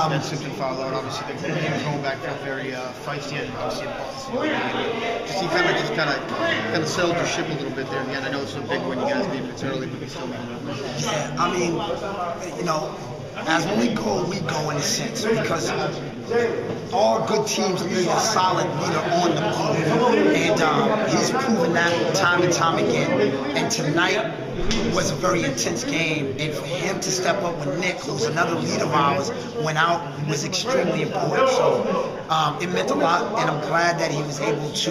Ben Simpson fouled out. Obviously, the game was going back felt very feisty, and obviously in Boston. Just he kind of settled your ship a little bit there. Again, I know it's a big win. You guys need it. It's early, but you still need it. Yeah, I mean, you know, as when we go in a sense, because all good teams need a solid leader on the move, and he's proven that time and time again. And tonight was a very intense game, and for him to step up when Nick, who's another leader of ours, went out was extremely important. So it meant a lot, and I'm glad that he was able to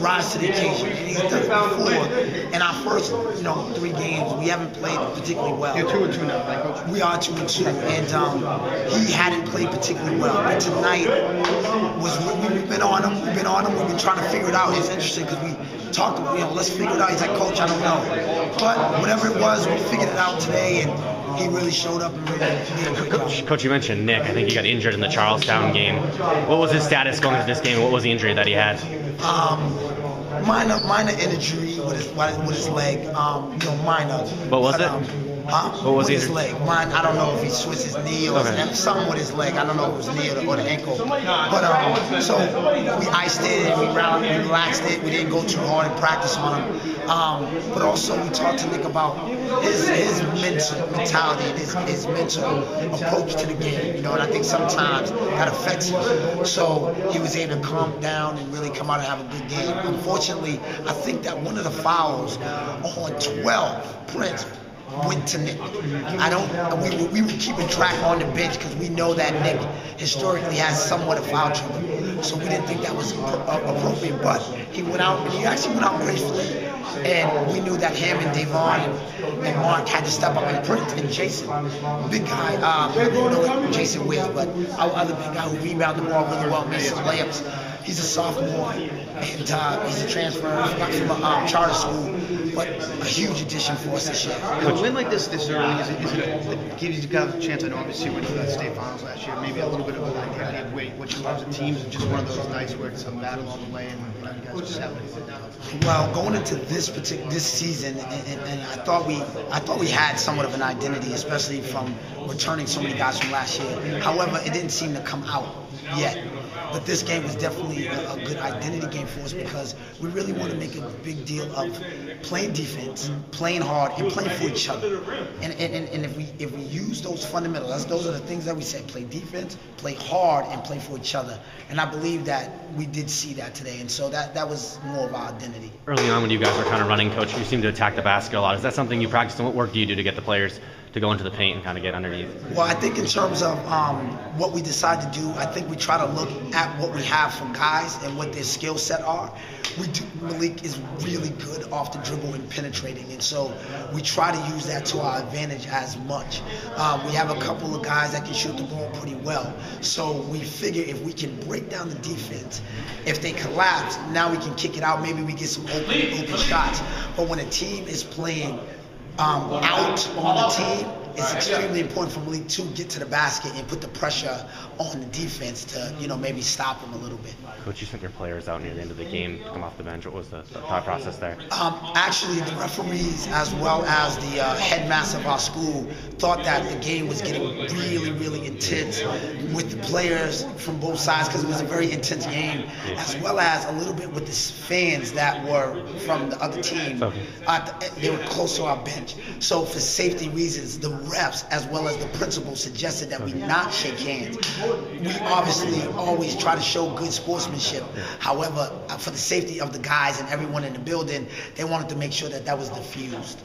rise to the occasion. And he's done it before. In our first, 3 games, we haven't played particularly well. You're 2-2 now, right, Coach? We are 2-2, and he hadn't played particularly well. But tonight we've been on him. We've been trying to figure it out. It's interesting because we talked, let's figure it out. He's like, Coach, I don't know. But whatever it was, we figured it out today, and he really showed up and really did a great job. Coach, you mentioned Nick. I think he got injured in the Charlestown game. What was his status going into this game? What was the injury that he had? Minor injury with his leg. Minor. What was it? What was his leg? I don't know if he switched his knee or something with his leg. I don't know if it was knee or the ankle. But so we iced it and we relaxed it. We didn't go too hard in practice on him. But also we talked to Nick about his mental mentality and his mental approach to the game. And I think sometimes that affects him. So he was able to calm down and really come out and have a good game. Unfortunately, I think that one of the fouls on 12, Prince, went to Nick. We were keeping track on the bench because we know that Nick historically has somewhat of foul trouble. So we didn't think that was appropriate, but he went out, and he actually went out gracefully. And we knew that him and Davon and Mark had to step up, and Prince and Jason, big guy, I don't know what Jason Wiz, but our other big guy who rebounded the ball really well, made some layups. He's a sophomore, and he's a transfer from a charter school, but a huge addition for us this year. A win like this early, it gives you guys a chance. I know obviously you went to the state finals last year, maybe a little bit of an idea of what you love the teams, just one of those nights where it's a battle all the way, and you guys just have it. Well, going into this season, and I thought we had somewhat of an identity, especially from returning so many guys from last year. However, it didn't seem to come out yet. But this game was definitely a good identity game for us because we really want to make a big deal of playing defense, playing hard, and playing for each other. And if we use those fundamentals, those are the things that we said: play defense, play hard, and play for each other. And I believe that we did see that today, and so that was more of our identity. Early on, when you guys were kind of running, Coach, you seemed to attack the basket a lot. Is that something you practice, and what work do you do to get the players to go into the paint and kind of get underneath? Well, I think in terms of what we decide to do, I think we try to look at what we have from guys and what their skill set are. Malik is really good off the dribble and penetrating, and so we try to use that to our advantage as much. We have a couple of guys that can shoot the ball pretty well, so we figure if we can break down the defense, if they collapse, now we can kick it out. Maybe we get some open shots. But when a team is playing out on the team, it's extremely important for Malik to get to the basket and put the pressure on the defense to, maybe stop him a little bit. Coach, you sent your players out near the end of the game to come off the bench. What was the thought process there? Actually, the referees, as well as the headmaster of our school, thought that the game was getting really, really intense with the players from both sides because it was a very intense game, as well as a little bit with the fans that were from the other team. They were close to our bench. So for safety reasons, the refs as well as the principal suggested that we not shake hands. We obviously always try to show good sportsmanship. However, for the safety of the guys and everyone in the building, they wanted to make sure that was diffused.